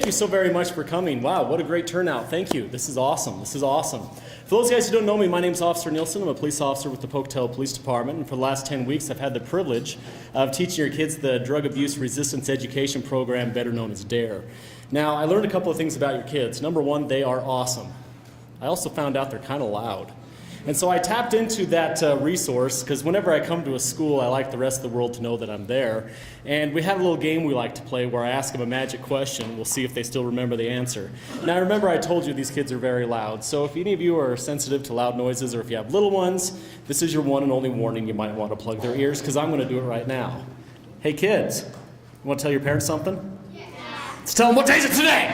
you so very much for coming. Wow, what a great turnout. Thank you. This is awesome. This is awesome. For those guys who don't know me, my name is Officer Nielsen. I'm a police officer with the Pocatello Police Department, and for the last 10 weeks I've had the privilege of teaching your kids the Drug Abuse Resistance Education Program, better known as DARE. Now, I learned a couple of things about your kids. Number one, they are awesome. I also found out they're kind of loud. And so I tapped into that resource because whenever I come to a school, I like the rest of the world to know that I'm there. And we have a little game we like to play where I ask them a magic question. We'll see if they still remember the answer. Now, remember I told you these kids are very loud. So if any of you are sensitive to loud noises or if you have little ones, this is your one and only warning. You might want to plug their ears because I'm going to do it right now. Hey kids, you want to tell your parents something? Yeah. Let's tell them what day is it today?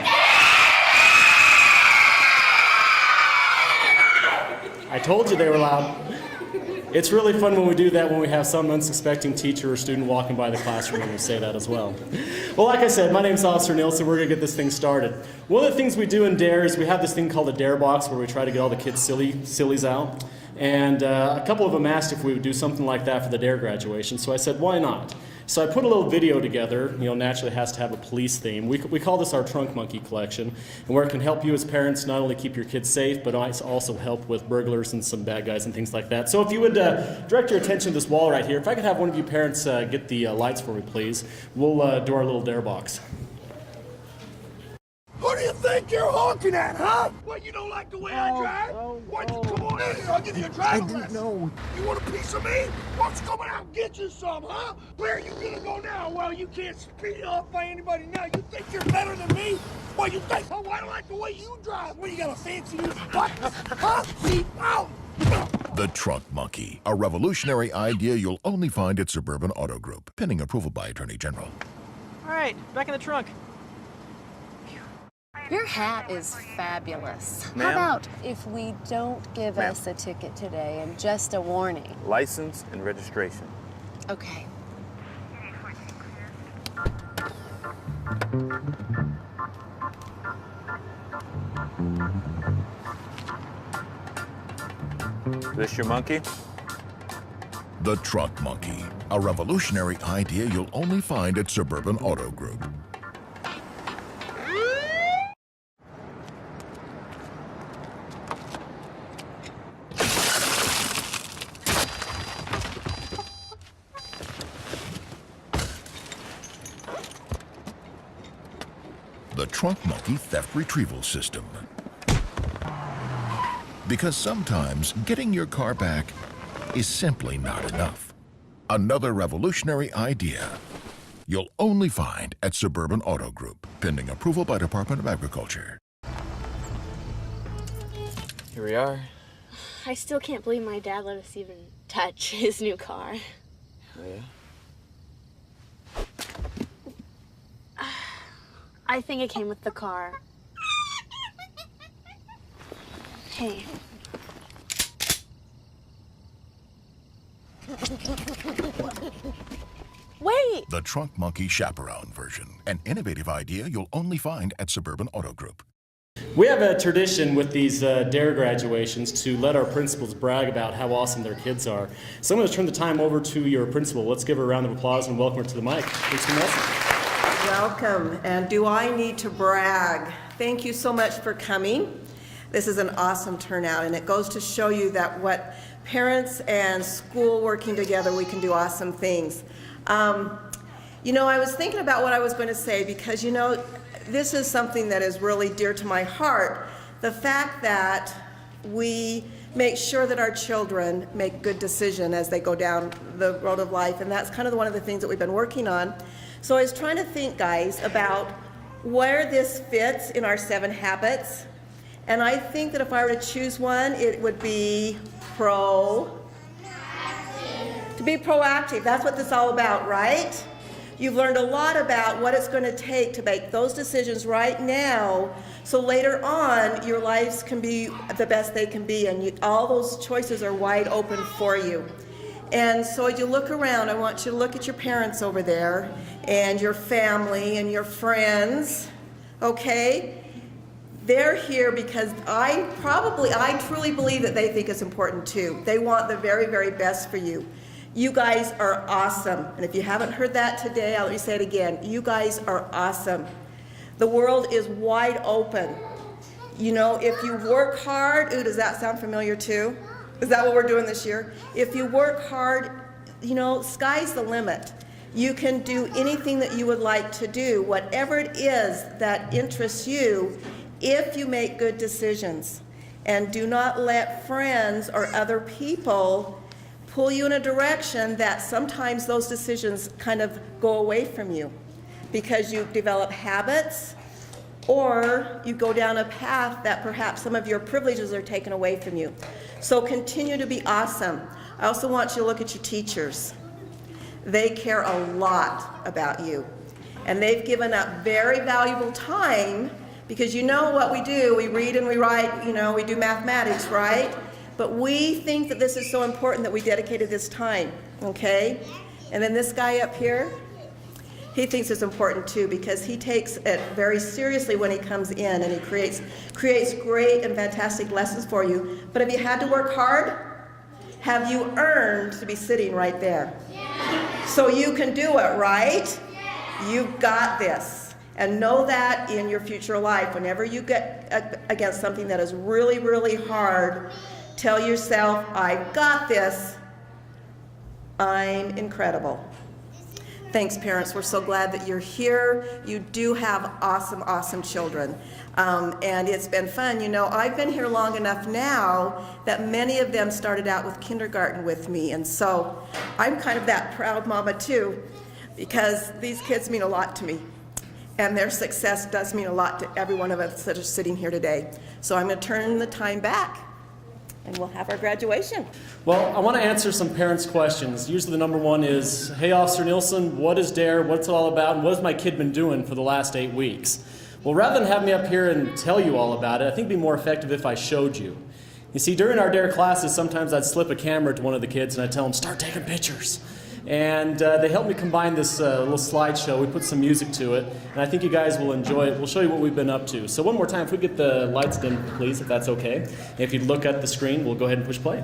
I told you they were loud. It's really fun when we do that, when we have some unsuspecting teacher or student walking by the classroom and we say that as well. Well, like I said, my name's Officer Nielsen. We're going to get this thing started. One of the things we do in DARE is we have this thing called a DARE box where we try to get all the kids' sillies out. And a couple of them asked if we would do something like that for the DARE graduation, so I said, why not? So I put a little video together, naturally it has to have a police theme. We call this our Trunk Monkey collection, and where it can help you as parents not only keep your kids safe, but also help with burglars and some bad guys and things like that. So if you would direct your attention to this wall right here, if I could have one of you parents get the lights for me, please, we'll do our little DARE box. Who do you think you're honking at, huh? What, you don't like the way I drive? Come on in here, I'll give you a driving lesson. No. You want a piece of me? Why don't you come out and get you some, huh? Where are you gonna go now? Well, you can't speed up by anybody now. You think you're better than me? What, you think, oh, I don't like the way you drive. What, you got a fancy new buttons? Huh? Seat out. The Trunk Monkey, a revolutionary idea you'll only find at Suburban Auto Group, pending approval by Attorney General. All right, back in the trunk. Your hat is fabulous. Ma'am? How about if we don't give us a ticket today and just a warning? License and registration. Okay. This your monkey? The Trunk Monkey, a revolutionary idea you'll only find at Suburban Auto Group. The Trunk Monkey Theft Retrieval System. Because sometimes getting your car back is simply not enough. Another revolutionary idea you'll only find at Suburban Auto Group, pending approval by Department of Agriculture. Here we are. I still can't believe my dad let us even touch his new car. Oh, yeah? I think it came with the car. Hey. Wait! The Trunk Monkey Chaperone version, an innovative idea you'll only find at Suburban Auto Group. We have a tradition with these DARE graduations to let our principals brag about how awesome their kids are. So I'm going to turn the time over to your principal. Let's give her a round of applause and welcome her to the mic. Welcome, and do I need to brag? Thank you so much for coming. This is an awesome turnout, and it goes to show you that what parents and school working together, we can do awesome things. I was thinking about what I was going to say because, this is something that is really dear to my heart. The fact that we make sure that our children make good decisions as they go down the road of life, and that's kind of one of the things that we've been working on. So I was trying to think, guys, about where this fits in our 7 habits. And I think that if I were to choose one, it would be proactive. To be proactive, that's what this is all about, right? You've learned a lot about what it's going to take to make those decisions right now, so later on your lives can be the best they can be, and all those choices are wide open for you. And so as you look around, I want you to look at your parents over there, and your family, and your friends, okay? They're here because I truly believe that they think it's important too. They want the very, very best for you. You guys are awesome. And if you haven't heard that today, I'll let you say it again. You guys are awesome. The world is wide open. You know, if you work hard, ooh, does that sound familiar too? Is that what we're doing this year? If you work hard, you know, sky's the limit. You can do anything that you would like to do, whatever it is that interests you, if you make good decisions. And do not let friends or other people pull you in a direction that sometimes those decisions kind of go away from you because you develop habits or you go down a path that perhaps some of your privileges are taken away from you. So continue to be awesome. I also want you to look at your teachers. They care a lot about you. And they've given up very valuable time because you know what we do. We read and we write, you know, we do mathematics, right? But we think that this is so important that we dedicated this time, okay? And then this guy up here, he thinks it's important too because he takes it very seriously when he comes in and he creates great and fantastic lessons for you. But have you had to work hard? Have you earned to be sitting right there? So you can do it, right? You've got this. And know that in your future life, whenever you get against something that is really, really hard, tell yourself, I've got this. I'm incredible. Thanks, parents. We're so glad that you're here. You do have awesome, awesome children. And it's been fun. You know, I've been here long enough now that many of them started out with kindergarten with me. And so I'm kind of that proud mama too, because these kids mean a lot to me. And their success does mean a lot to every one of us that are sitting here today. So I'm going to turn the time back, and we'll have our graduation. Well, I want to answer some parents' questions. Usually the number one is, hey, Officer Nielsen, what is DARE? What's it all about? And what has my kid been doing for the last 8 weeks? Well, rather than have me up here and tell you all about it, I think it'd be more effective if I showed you. You see, during our DARE classes, sometimes I'd slip a camera to one of the kids and I'd tell them, start taking pictures. And they helped me combine this little slideshow. We put some music to it, and I think you guys will enjoy it. We'll show you what we've been up to. So one more time, if we get the lights dim, please, if that's okay. And if you'd look at the screen, we'll go ahead and push play.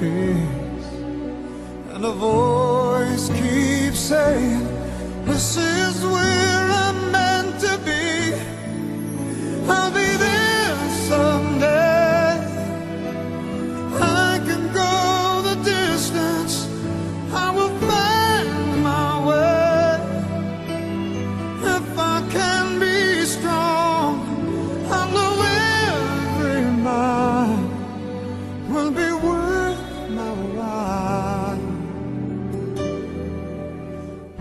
face, and a voice keeps saying, this is where I'm meant to be. I'll be there someday. I can go the distance. I will find my way. If I can be strong, I know every mile will be worth my while.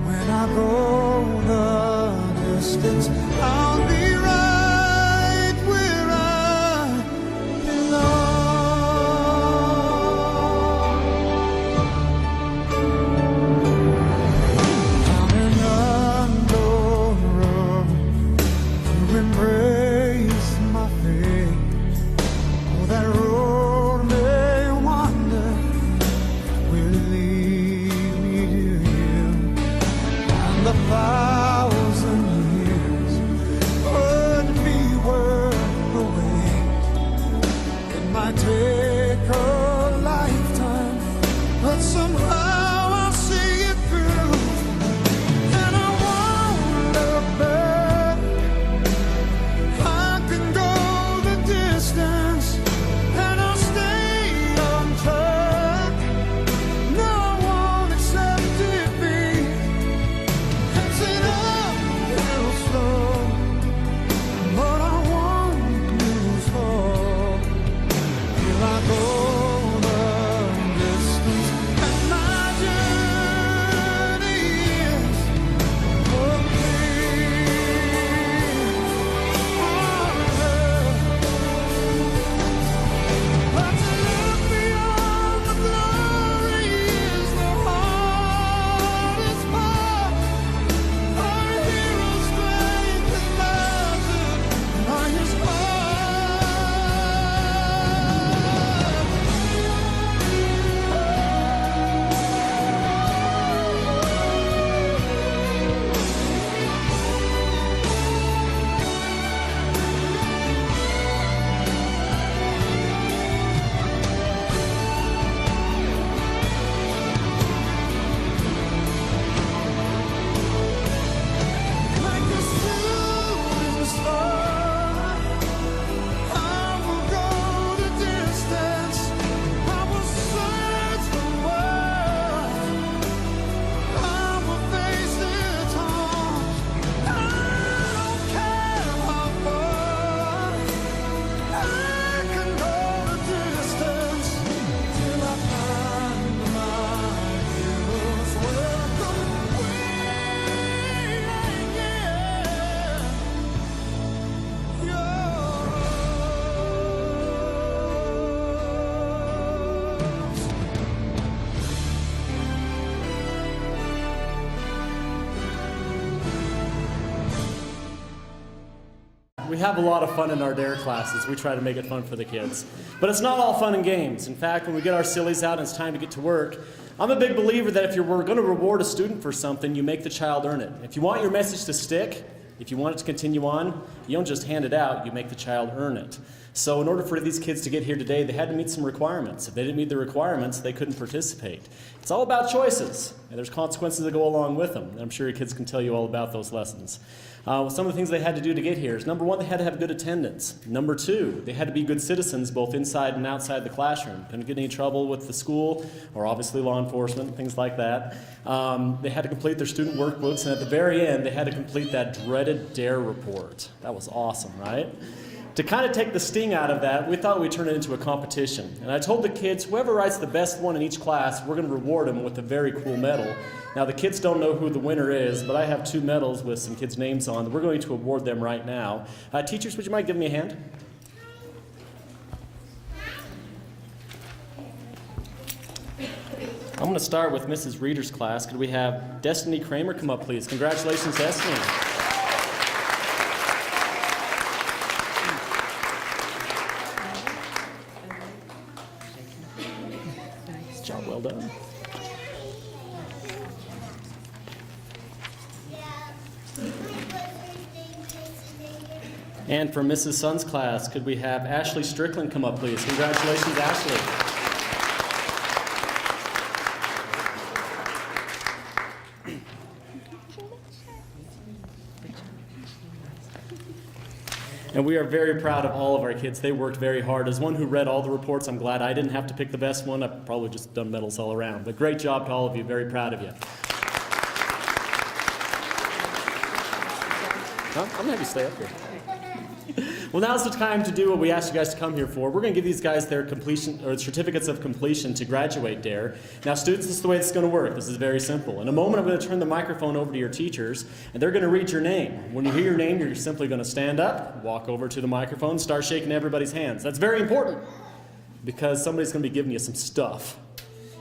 When I go the distance, I'll be right where I belong. I'm an unknown to embrace my fate. Oh, that road may wander, will it lead me to you? And the 1,000 years would be worth the wait. It might take a lifetime, but somehow I'll see it through. And I won't look back. I can go the distance, and I'll stay on track. No, I won't accept defeat. It's an uphill slope, but I won't lose hope till I go the distance. And my journey is complete. But to look beyond the glory is the hardest part. Our hero's strength is measured by his like a shooting star. I will go the distance. I will search the world. I will face its harms. I don't care how far. I can go the distance till I find my hero's welcome waiting. We have a lot of fun in our DARE classes. We try to make it fun for the kids. But it's not all fun and games. In fact, when we get our sillies out and it's time to get to work, I'm a big believer that if you're going to reward a student for something, you make the child earn it. If you want your message to stick, if you want it to continue on, you don't just hand it out, you make the child earn it. So in order for these kids to get here today, they had to meet some requirements. If they didn't meet the requirements, they couldn't participate. It's all about choices, and there's consequences that go along with them. And I'm sure your kids can tell you all about those lessons. Some of the things they had to do to get here is, number one, they had to have good attendance. Number two, they had to be good citizens both inside and outside the classroom. Couldn't get any trouble with the school or obviously law enforcement, things like that. They had to complete their student workbooks, and at the very end, they had to complete that dreaded DARE report. That was awesome, right? To kind of take the sting out of that, we thought we'd turn it into a competition. And I told the kids, whoever writes the best one in each class, we're going to reward them with a very cool medal. Now, the kids don't know who the winner is, but I have 2 medals with some kids' names on that we're going to award them right now. Teachers, would you mind giving me a hand? I'm going to start with Mrs. Reader's class. Could we have Destiny Kramer come up, please? Congratulations, Destiny. Nice job, well done. And for Mrs. Sun's class, could we have Ashley Strickland come up, please? Congratulations, Ashley. And we are very proud of all of our kids. They worked very hard. As one who read all the reports, I'm glad I didn't have to pick the best one. I've probably just done medals all around. But great job to all of you. Very proud of you. I'm going to have you stay up here. Well, now's the time to do what we asked you guys to come here for. We're going to give these guys their completion or certificates of completion to graduate DARE. Now, students, this is the way it's going to work. This is very simple. In a moment, I'm going to turn the microphone over to your teachers, and they're going to read your name. When you hear your name, you're simply going to stand up, walk over to the microphone, start shaking everybody's hands. That's very important because somebody's going to be giving you some stuff.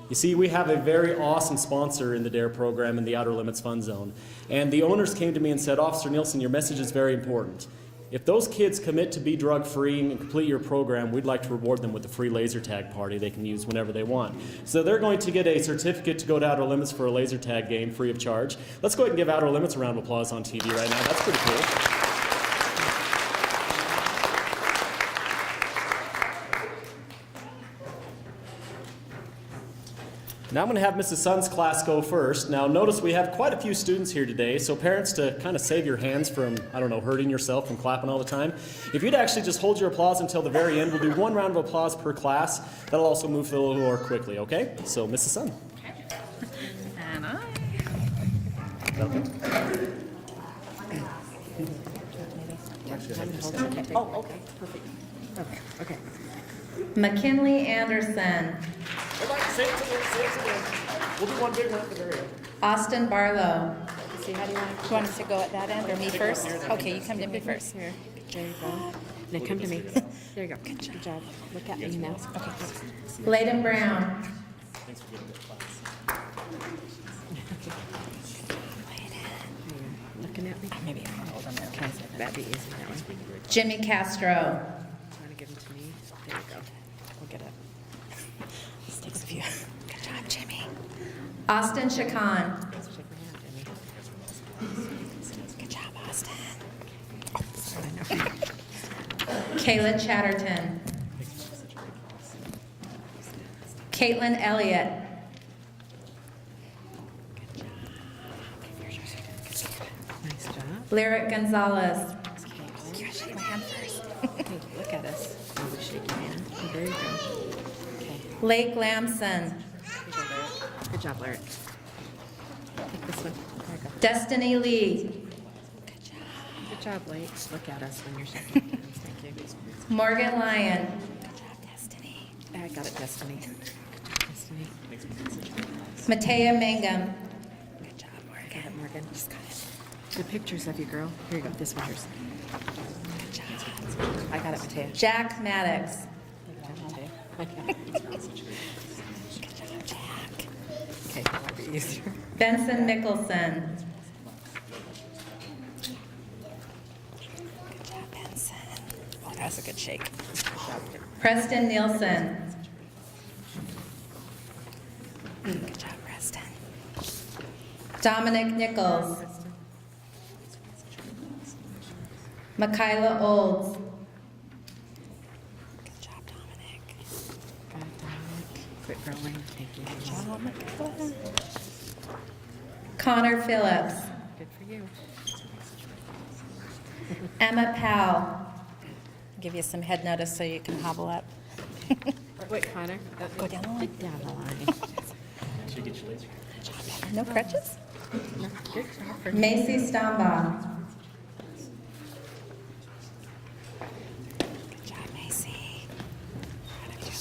You see, we have a very awesome sponsor in the DARE program in the Outer Limits Fun Zone. And the owners came to me and said, Officer Nielsen, your message is very important. If those kids commit to be drug-free and complete your program, we'd like to reward them with a free laser tag party they can use whenever they want. So they're going to get a certificate to go to Outer Limits for a laser tag game free of charge. Let's go ahead and give Outer Limits a round of applause on TV right now. That's pretty cool. Now I'm going to have Mrs. Sun's class go first. Now notice we have quite a few students here today, so parents, to kind of save your hands from, I don't know, hurting yourself from clapping all the time, if you'd actually just hold your applause until the very end, we'll do one round of applause per class. That'll also move the little more quickly, okay? So Mrs. Sun. And I. Okay. Oh, okay, perfect. Okay. McKinley Anderson. Everybody say it again. We'll do one big one at the very end. Austin Barlow. See, how do you want us to go at that end or me first? Okay, you come to me first. Here. There you go. Now come to me. There you go. Good job. Look at me now. Okay. Layden Brown. Thanks for giving me the class. Looking at me? Maybe I'll hold on there. Okay. That'd be easy that way. Jimmy Castro. Want to give them to me? There you go. We'll get it. This takes a few. Good job, Jimmy. Austin Chacon. Shake my hand, Jimmy. Good job, Austin. Oh, sorry, I know. Kayla Chatterton. Caitlin Elliott. Nice job. Lyric Gonzalez. You gotta shake my hand first. Okay, look at us. I'll shake your hand. There you go. Okay. Lake Lamson. Good job, Larry. Take this one. There you go. Destiny Lee. Good job. Good job, Blake. Look at us when you're shaking hands. Thank you. Morgan Lyon. Good job, Destiny. I got it, Destiny. Good job, Destiny. Matea Mangum. Good job, Morgan. Got it, Morgan. Just got it. Good pictures of you, girl. Here you go. This one yours. Good job. I got it, Matea. Jack Maddox. Good job, Matea. Good job, Jack. Okay, that might be easier. Benson Mickelson. Good job, Benson. Oh, that was a good shake. Good job. Preston Nielsen. Good job, Preston. Dominic Nichols. Michaela Olds. Good job, Dominic. Got it, Dominic. Quit growing. Thank you. Good job, Michaela. Connor Phillips. Good for you. Emma Powell. Give you some head notice so you can hobble up. Wait, Connor. Go down the line. Down the line. Should we get your laser? No crutches? Good job for Macy Stombaugh. Good job, Macy. Proud of you.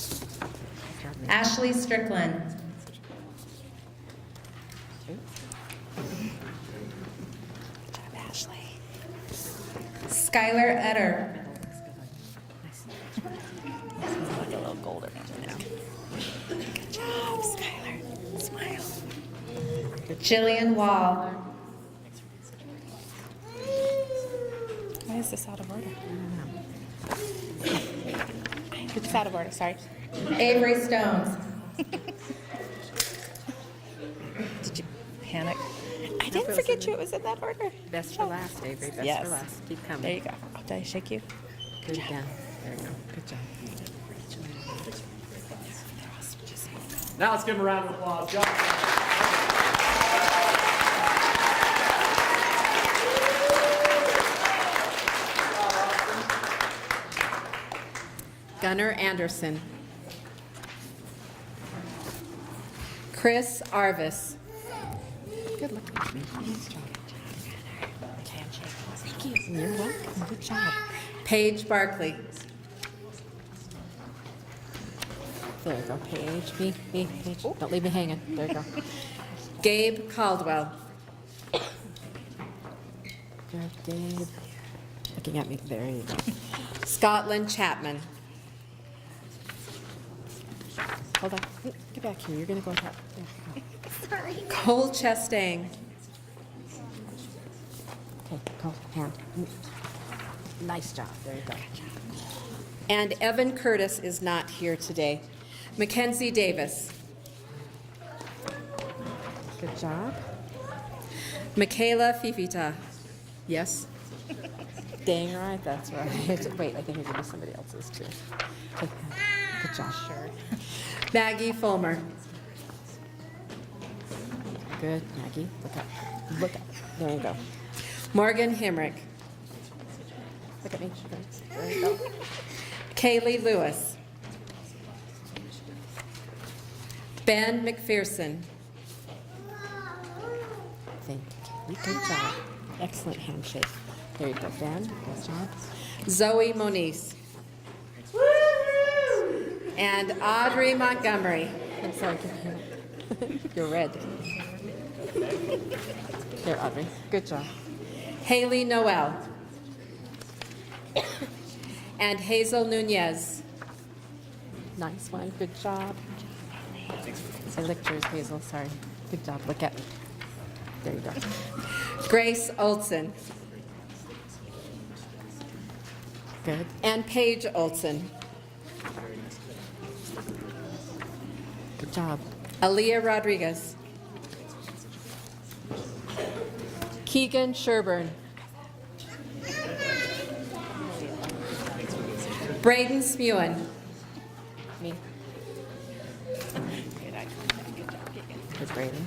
Good job, Macy. Ashley Strickland. Good job, Ashley. Skylar Etter. Nice. Like a little golden now. Good job, Skylar. Smile. Jillian Wall. Why is this out of order? It's out of order, sorry. Avery Stones. Did you panic? I didn't forget you. It was in that order. Best for last, Avery. Best Yes. for last. Keep coming. There you go. Did I shake you? Good job. There you go. Good job. Now let's give him a round of applause. John. Gunnar Anderson. Chris Arvis. Good looking. Nice job. Thank you. You're welcome. Good job. Paige Barkley. There you go, Paige. Me, Paige. Don't leave me hanging. There you go. Gabe Caldwell. Good, Gabe. Looking at me. There you go. Scotland Chapman. Hold on. Get back here. You're going to go on top. There you go. Sorry. Cole Chastain. Okay, Cole, hand. Nice job. There you go. And Evan Curtis is not here today. Mackenzie Davis. Good job. Michaela Fifita. Yes? Dang right, that's right. Wait, I think I gave you somebody else's too. Okay. Good job. Sure. Maggie Fulmer. Good, Maggie. Look up. Look up. There you go. Morgan Himrick. Look at me. There you go. Kaylee Lewis. Ben McPherson. Thank you. Good job. Excellent handshake. There you go, Ben. Good job. Zoe Moniz. And Audrey Montgomery. I'm sorry. You're red. There, Audrey. Good job. Haley Noel. And Hazel Nunez. Nice one. Good job. I licked yours, Hazel. Sorry. Good job. Look at me. There you go. Grace Olson. Good. And Paige Olson. Good job. Aaliyah Rodriguez. Keegan Sherburne. Braden Smewen. Me. Good, Braden.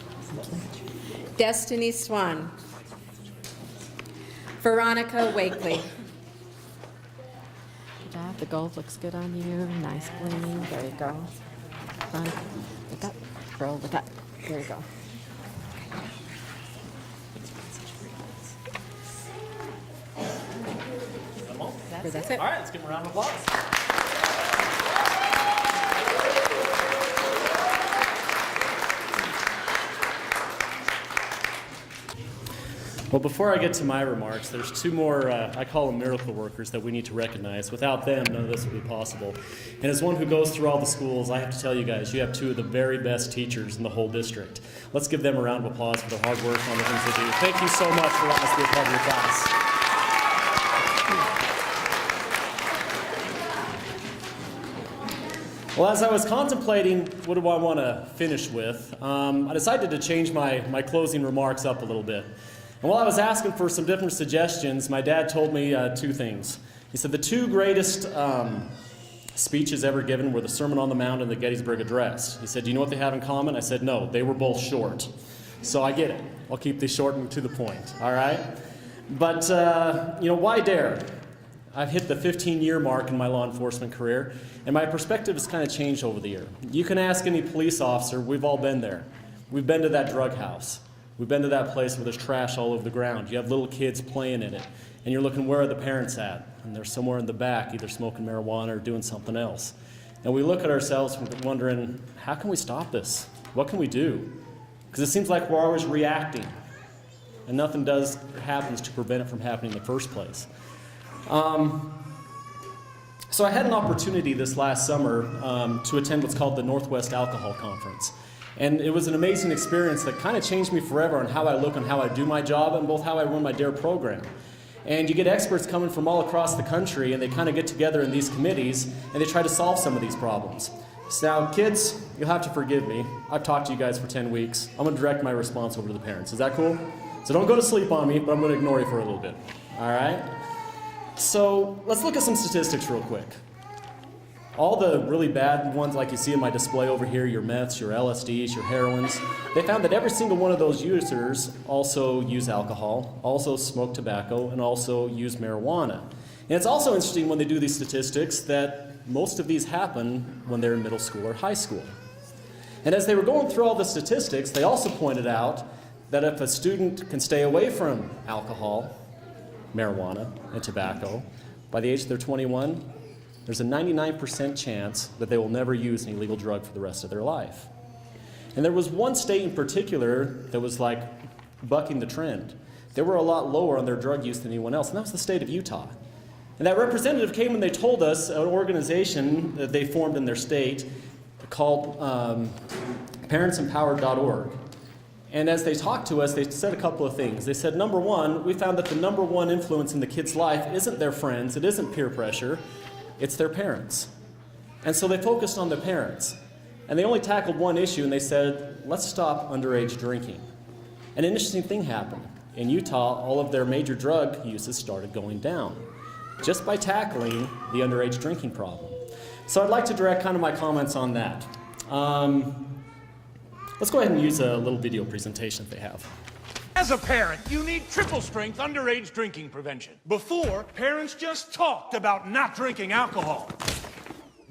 Destiny Swan. Veronica Wakely. Good job. The gold looks good on you. Nice bling. There you go. Veronica, look up. Girl, look up. There you go. That's it. All right, let's give him a round of applause. Well, before I get to my remarks, there's two more, I call them miracle workers, that we need to recognize. Without them, none of this would be possible. And as one who goes through all the schools, I have to tell you guys, you have two of the very best teachers in the whole district. Let's give them a round of applause for their hard work on the things they do. Thank you so much for letting us be a part of your class. Well, as I was contemplating what do I want to finish with, I decided to change my closing remarks up a little bit. And while I was asking for some different suggestions, my dad told me two things. He said the two greatest speeches ever given were the Sermon on the Mount and the Gettysburg Address. He said, do you know what they have in common? I said, no, they were both short. So I get it. I'll keep these short and to the point, all right? But, why dare? I've hit the 15-year mark in my law enforcement career, and my perspective has kind of changed over the year. You can ask any police officer, we've all been there. We've been to that drug house. We've been to that place where there's trash all over the ground. You have little kids playing in it, and you're looking, where are the parents at? And they're somewhere in the back, either smoking marijuana or doing something else. And we look at ourselves wondering, how can we stop this? What can we do? Because it seems like we're always reacting, and nothing happens to prevent it from happening in the first place. So I had an opportunity this last summer to attend what's called the Northwest Alcohol Conference. And it was an amazing experience that kind of changed me forever on how I look and how I do my job and both how I run my DARE program. And you get experts coming from all across the country, and they kind of get together in these committees and they try to solve some of these problems. So now, kids, you'll have to forgive me. I've talked to you guys for 10 weeks. I'm going to direct my response over to the parents. Is that cool? So don't go to sleep on me, but I'm going to ignore you for a little bit. All right? So let's look at some statistics real quick. All the really bad ones, like you see in my display over here, your meths, your LSDs, your heroines, they found that every single one of those users also use alcohol, also smoke tobacco, and also use marijuana. And it's also interesting when they do these statistics that most of these happen when they're in middle school or high school. And as they were going through all the statistics, they also pointed out that if a student can stay away from alcohol, marijuana, and tobacco, by the age they're 21, there's a 99% chance that they will never use an illegal drug for the rest of their life. And there was one state in particular that was like bucking the trend. They were a lot lower on their drug use than anyone else, and that was the state of Utah. And that representative came and they told us an organization that they formed in their state called ParentsEmpowered.org. And as they talked to us, they said a couple of things. They said, number one, we found that the number one influence in the kid's life isn't their friends, it isn't peer pressure, it's their parents. And so they focused on their parents. And they only tackled one issue, and they said, let's stop underage drinking. An interesting thing happened. In Utah, all of their major drug uses started going down, just by tackling the underage drinking problem. So I'd like to direct kind of my comments on that. Let's go ahead and use a little video presentation that they have. As a parent, you need triple-strength underage drinking prevention. Before, parents just talked about not drinking alcohol.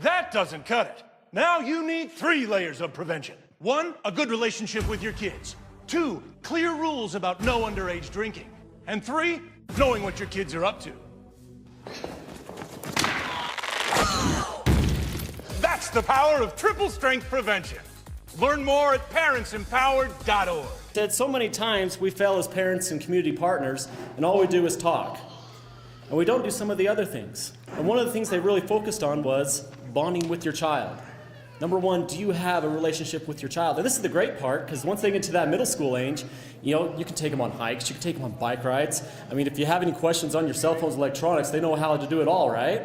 That doesn't cut it. Now you need 3 layers of prevention. 1, a good relationship with your kids. 2, clear rules about no underage drinking. And 3, knowing what your kids are up to. That's the power of triple-strength prevention. Learn more at ParentsEmpowered.org. Said so many times we fail as parents and community partners, and all we do is talk. And we don't do some of the other things. And one of the things they really focused on was bonding with your child. Number one, do you have a relationship with your child? And this is the great part, because once they get to that middle school age, you know, you can take them on hikes, you can take them on bike rides. I mean, if you have any questions on your cell phones, electronics, they know how to do it all, right?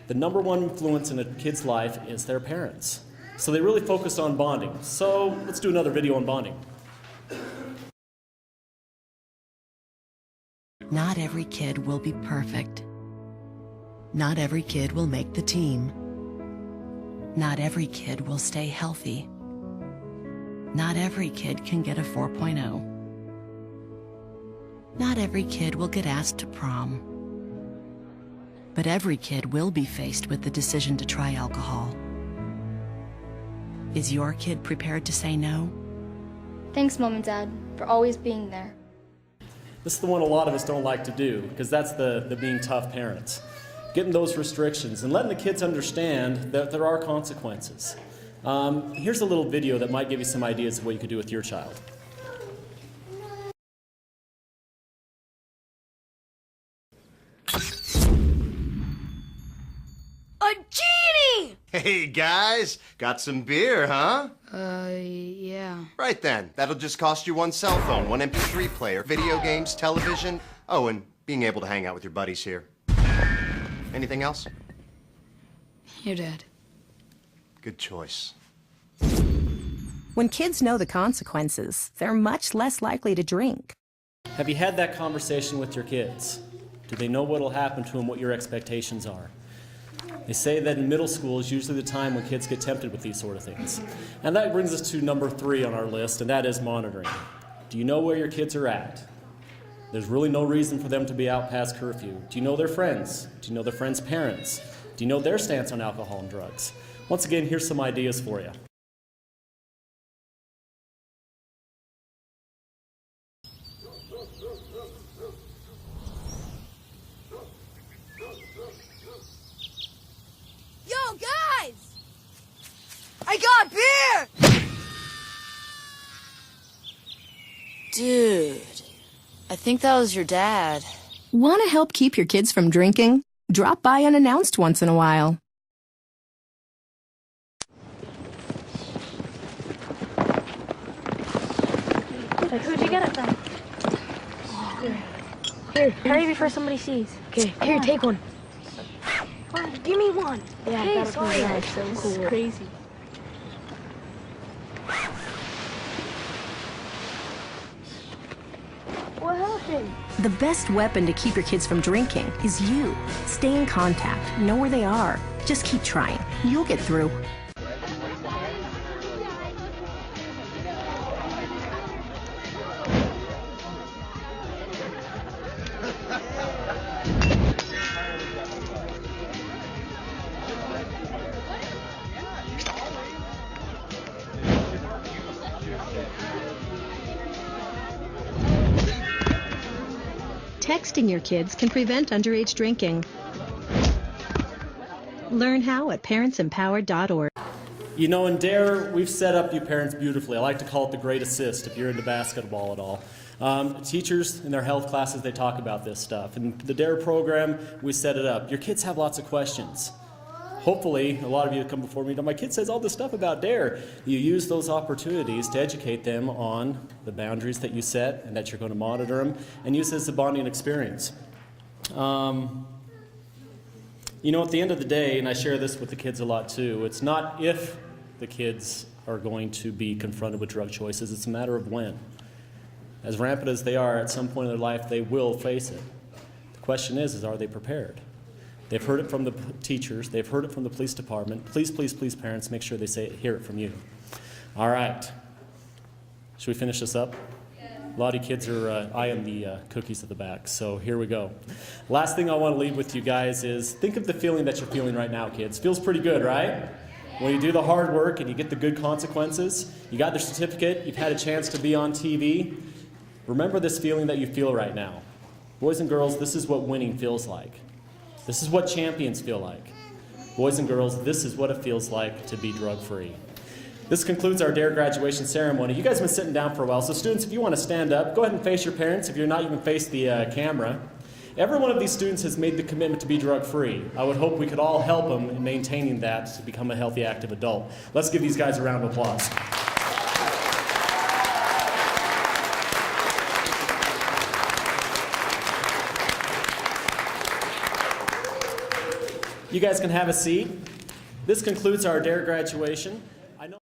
The number one influence in a kid's life is their parents. So they really focused on bonding. So let's do another video on bonding. Not every kid will be perfect. Not every kid will make the team. Not every kid will stay healthy. Not every kid can get a 4.0. Not every kid will get asked to prom. But every kid will be faced with the decision to try alcohol. Is your kid prepared to say no? Thanks, Mom and Dad, for always being there. This is the one a lot of us don't like to do, because that's the being tough parents. Getting those restrictions and letting the kids understand that there are consequences. Here's a little video that might give you some ideas of what you could do with your child. A genie! Hey guys, got some beer, huh? Yeah. Right then, that'll just cost you 1 cell phone, 1 MP3 player, video games, television. Oh, and being able to hang out with your buddies here. Anything else? Your dad. Good choice. When kids know the consequences, they're much less likely to drink. Have you had that conversation with your kids? Do they know what will happen to them, what your expectations are? They say that in middle school is usually the time when kids get tempted with these sort of things. And that brings us to number 3 on our list, and that is monitoring. Do you know where your kids are at? There's really no reason for them to be out past curfew. Do you know their friends? Do you know their friends' parents? Do you know their stance on alcohol and drugs? Once again, here's some ideas for you. Yo, guys! I got beer! Dude, I think that was your dad. Want to help keep your kids from drinking? Drop by unannounced once in a while. Who'd you get it from? Here, hurry before somebody sees. Okay, here, take one. Give me one. Yeah, hey, sorry. That's so cool. This is crazy. What happened? The best weapon to keep your kids from drinking is you. Stay in contact. Know where they are. Just keep trying. You'll get through. texting your kids can prevent underage drinking. Learn how at parentsempowered.org. You know, in DARE, we've set up you parents beautifully. I like to call it the great assist if you're into basketball at all. Teachers in their health classes, they talk about this stuff. In the DARE program, we set it up. Your kids have lots of questions. Hopefully, a lot of you that come before me, my kid says all this stuff about DARE. You use those opportunities to educate them on the boundaries that you set and that you're going to monitor them, and use it as a bonding experience. You know, at the end of the day, and I share this with the kids a lot too, it's not if the kids are going to be confronted with drug choices, it's a matter of when. As rampant as they are, at some point in their life, they will face it. The question is are they prepared? They've heard it from the teachers. They've heard it from the police department. Please, please, please, parents, make sure they hear it from you. All right. Should we finish this up? A lot of you kids are eyeing the cookies at the back, so here we go. Last thing I want to leave with you guys is think of the feeling that you're feeling right now, kids. Feels pretty good, right? When you do the hard work and you get the good consequences, you got the certificate, you've had a chance to be on TV. Remember this feeling that you feel right now. Boys and girls, this is what winning feels like. This is what champions feel like. Boys and girls, this is what it feels like to be drug-free. This concludes our DARE graduation ceremony. You guys have been sitting down for a while, so students, if you want to stand up, go ahead and face your parents if you're not even face the camera. Every one of these students has made the commitment to be drug-free. I would hope we could all help them in maintaining that to become a healthy, active adult. Let's give these guys a round of applause. You guys can have a seat. This concludes our DARE graduation.